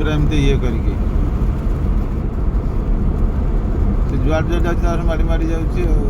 ପୁରା ଏମିତି ଇଏ କରିକି ସେ ଯୁଆଡ଼େ ଯୁଆଡ଼େ ଯାଉଛି ତାର ମାଡ଼ି ମାଡ଼ି ଯାଉଛି ଆଉ।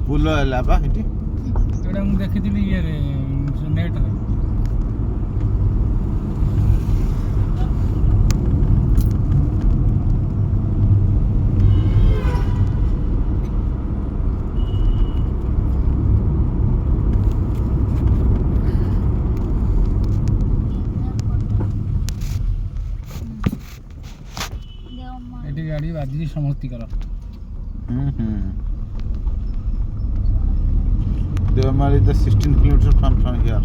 ଫୁଲ ହେଲା ବା ସେଠି ଏଇଟା ମୁଁ ଦେଖିଥିଲି ଇଏରେ ନେଟ୍ରେ। ଏଠି ଗାଡ଼ି ବାଜିଛି ସମସ୍ତିଙ୍କର। Deomal is the 16 kilometers from here.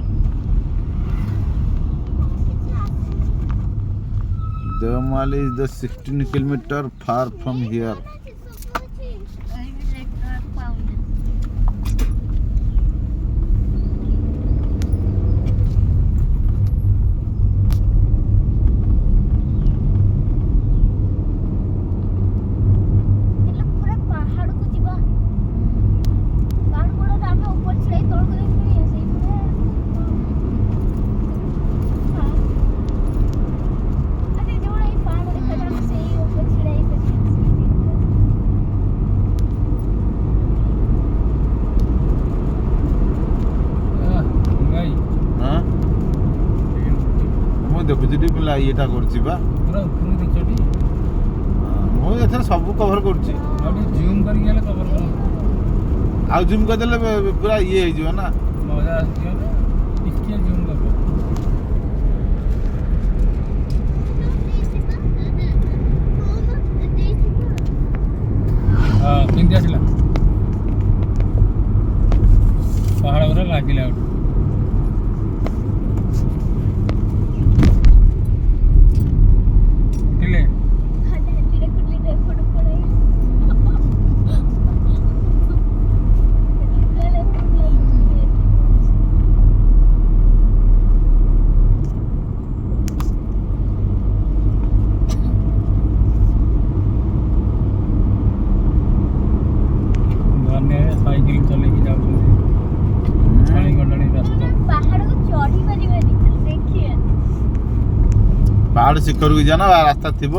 Deomal is the 16 kilometer far from here. ଦେଖୁଛି ପିଲା ଇଏଟା କରୁଛି ବା ମୁଁ ଏଥର ସବୁ କଭର କରୁଛି। ଆଉ ଜୁମ୍ କରିଦେଲେ ପୁରା ଇଏ ହେଇଯିବ ନା। ମଜା ଆସିଯିବ ନା ଟିକେ ଜୁମ୍ କରିବ। ହଁ କେମିତି ଆସିଲା ପାହାଡ଼ ପୁରା ଲାଗିଲା ଗୋଟେ। ସାଇକେଲ ଚଲେଇକି ଯାଉଛନ୍ତି ପାଣି ଗଣ୍ଡାଣି ରାସ୍ତା। ପାହାଡ଼କୁ ଚଢ଼ି ପାରିବାନି, ଦେଖିବା ପାହାଡ଼ ଶିଖରକୁ ଯା ନା ରାସ୍ତା ଥିବ।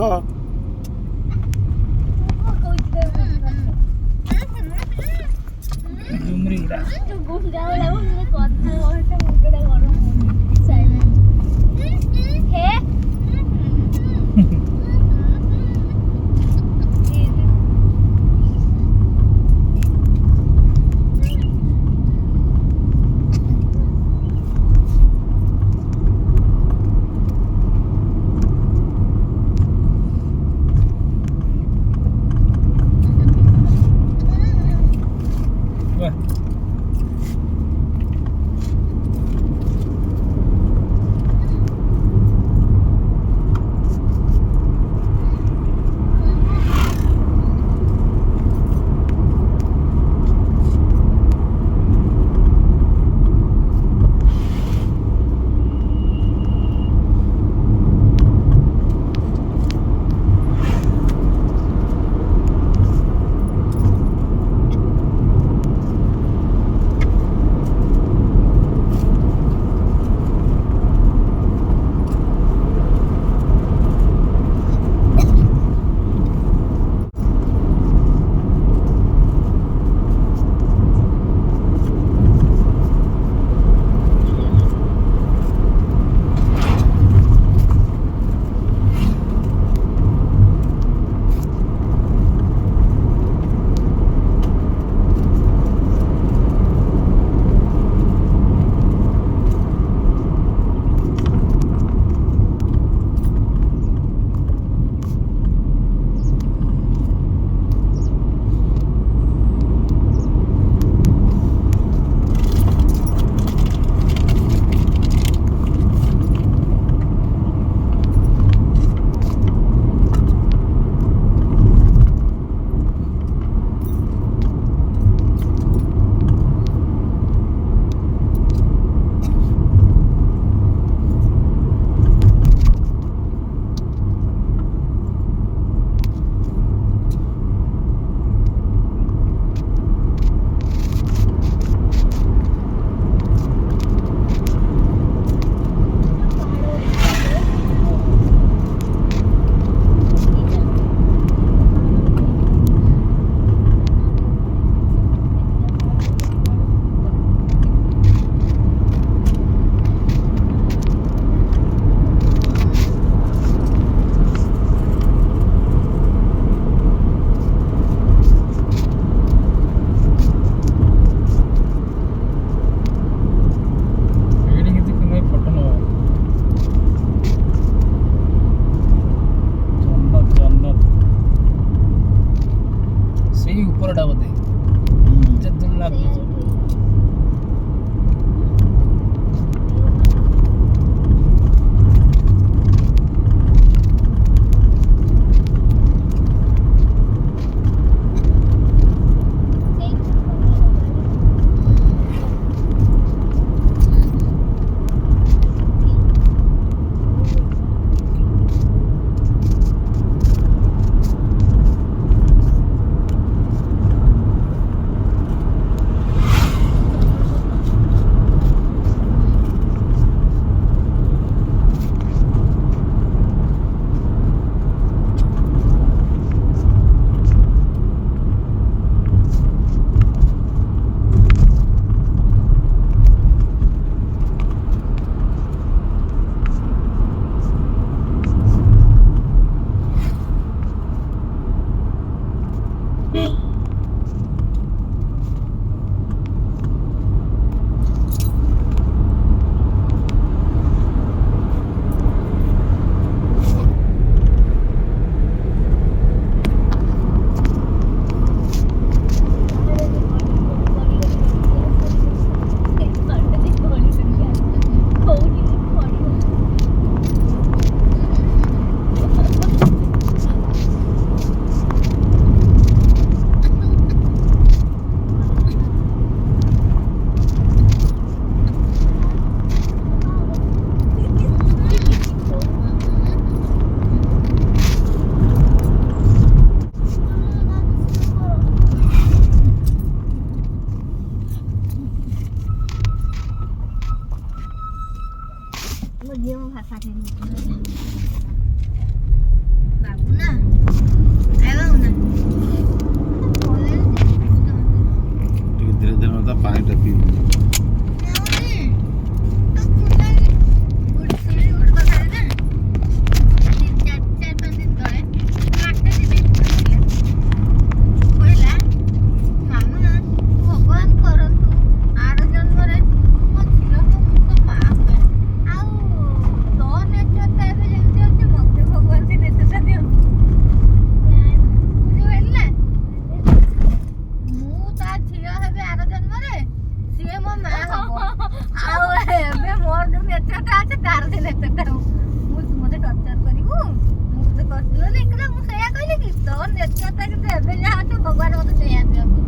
ଏବେ ଯାହା ଅଛି ଭଗବାନ ମତେ ସେଇଆ ଦିଅନ୍ତୁ।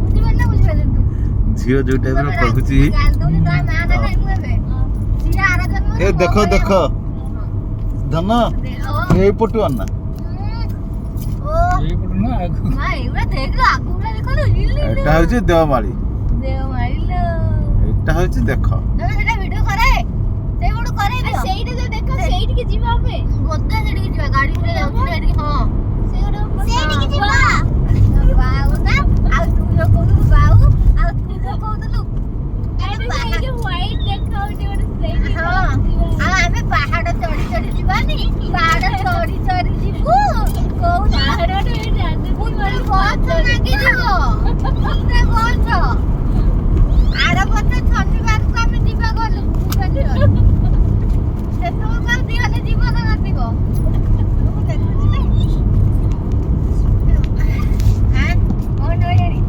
ବୁଝିପାରିଲ ନା ବୁଝିପାରିଲୁ ତୁ? ଝିଅ ଯୋଉ ଟାଇପର କହୁଛି ଗାଳି ଦଉନି ତା ମା ନା ନାହିଁ ମୁଁ ଏବେ। ସିଏ ଆର ଜନ୍ମରେ ଏ ଦେଖ ମୋ ଦେଖ ଧନ ଭଳିଆ। ଏଇପଟୁ ଆନା ଓ ଏଇପଟୁ ନା ଆଗକୁ ମା ଏଇଗୁଡ଼ା ଦେଖିଲୁ ଆଗକୁ ପୁରା ଦେଖିଲୁ ଏଟା ହଉଛି ଦେଓମାଳି ଦେହ ମାରିଲ। ଏଇଟା ହଉଛି ଦେଖ ତମେ ସେଟା ଭିଡିଓ କରେ ସେଇପଟୁ କରେଇ ଦିଅ। ସେଇଠି ଯୋଉ ଦେଖ ସେଇଠିକି ଯିବା ଆମେ ବୋଧେ ସେଇଠିକି ଯିବା ଗାଡିରେ ଯାଉଥିଲେ ସେଇଠିକି। ହଁ ସେଇଠିକି ଯିବା ବାଉ ନା ଆଉ ତୁ ଯୋଉ କହୁଥିଲୁ ବାଉ ଆଉ ତୁ ଯୋଉ କହୁଥିଲୁ ସେଇଠି ହ୍ୱାଇଟ୍ ଦେଖାଉଛି ଗୋଟେ ସେଇଠି। ହଁ ଆଉ ଆମେ ପାହାଡ ଚଢି ଚଢି ଯିବାନି ପାହାଡ ଚଢି ଚଢି ଯିବୁ କୋଉ ପାହାଡ ଗଛ ଲାଗିଯିବ ପୁରା ଗଛ। ଆର ବର୍ଷ ଶନିବାରକୁ ଆମେ ଯିବା ଗଲୁ ଭୁବନେଶ୍ୱର ସେତେବେଳକୁ ଆଉ ଦିହରେ ଜୀବନ ନଥିବ। ମୁଁ ଦେଖୁଛି ଆଁ କ'ଣ ନୟାଣୀ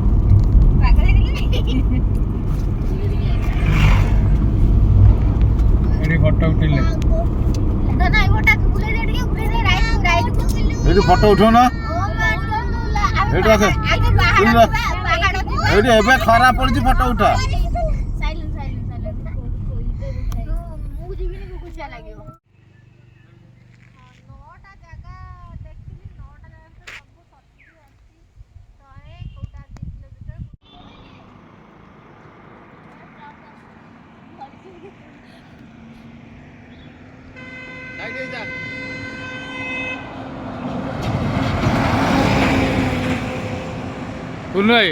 ପାଗଳ ହେଇଗଲି। ଏଠି ଫଟୋ ଉଠେଇଲେ ନାଇଁ ଗୋଟା ବୁଲେଇ ଦେ ଟିକେ ବୁଲେଇ ଦେ ରାଇଟ୍ ଏଇଠି ଫଟୋ ଉଠାଉ ନା ଏଇଠି ରଖେ ଏଇଠି ଏବେ ଖରା ପଡିଛି ଫଟୋ ଉଠା। କୁନୁ ଭାଇ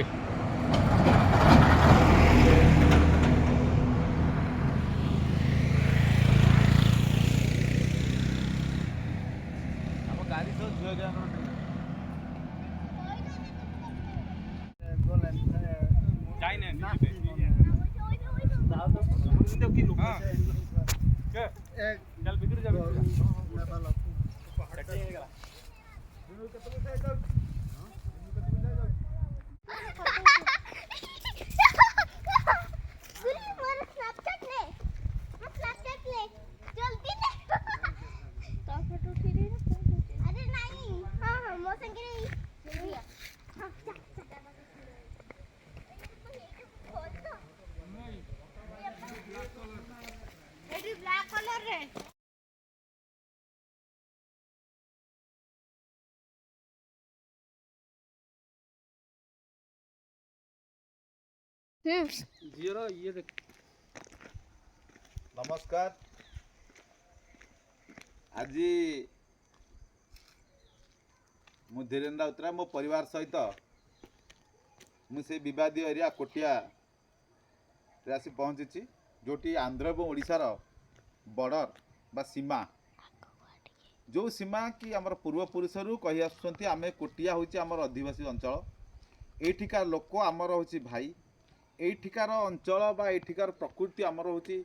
ବ୍ଲାକ୍ କଲରରେ ଝିଅର ଇଏ ଦେଖ। ନମସ୍କାର ଆଜି ମୁଁ ଧୀରେନ୍ଦ୍ର ରାଉତରାୟ ମୋ ପରିବାର ସହିତ ମୁଁ ସେ ବିବାଦୀୟ ଏରିଆ କୋଟିଆରେ ଆସି ପହଞ୍ଚିଛି ଯେଉଁଠି ଆନ୍ଧ୍ର ଏବଂ ଓଡ଼ିଶାର ବର୍ଡ଼ର ବା ସୀମା ଯେଉଁ ସୀମା କି ଆମର ପୂର୍ବପୁରୁଷରୁ କହି ଆସୁଛନ୍ତି ଆମେ କୋଟିଆ ହେଉଛି ଆମର ଅଧିବାସୀ ଅଞ୍ଚଳ ଏଇଠିକାର ଲୋକ ଆମର ହେଉଛି ଭାଇ ଏଇଠିକାର ଅଞ୍ଚଳ ବା ଏଇଠିକାର ପ୍ରକୃତି ଆମର ହେଉଛି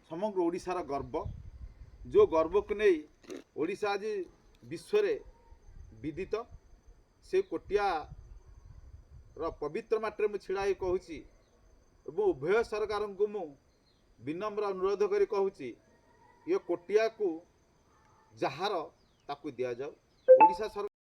ସମଗ୍ର ଓଡ଼ିଶାର ଗର୍ବ ଯେଉଁ ଗର୍ବକୁ ନେଇ ଓଡ଼ିଶା ଆଜି ବିଶ୍ୱରେ ବିଦିତ ସେ କୋଟିଆର ପବିତ୍ର ମାଟିରେ ମୁଁ ଛିଡ଼ା ହୋଇ କହୁଛି ଏବଂ ଉଭୟ ସରକାରଙ୍କୁ ମୁଁ ବିନମ୍ର ଅନୁରୋଧ କରି କହୁଛି ଏ କୋଟିଆକୁ ଯାହାର ତାକୁ ଦିଆଯାଉ ଓଡ଼ିଶା ସରକାର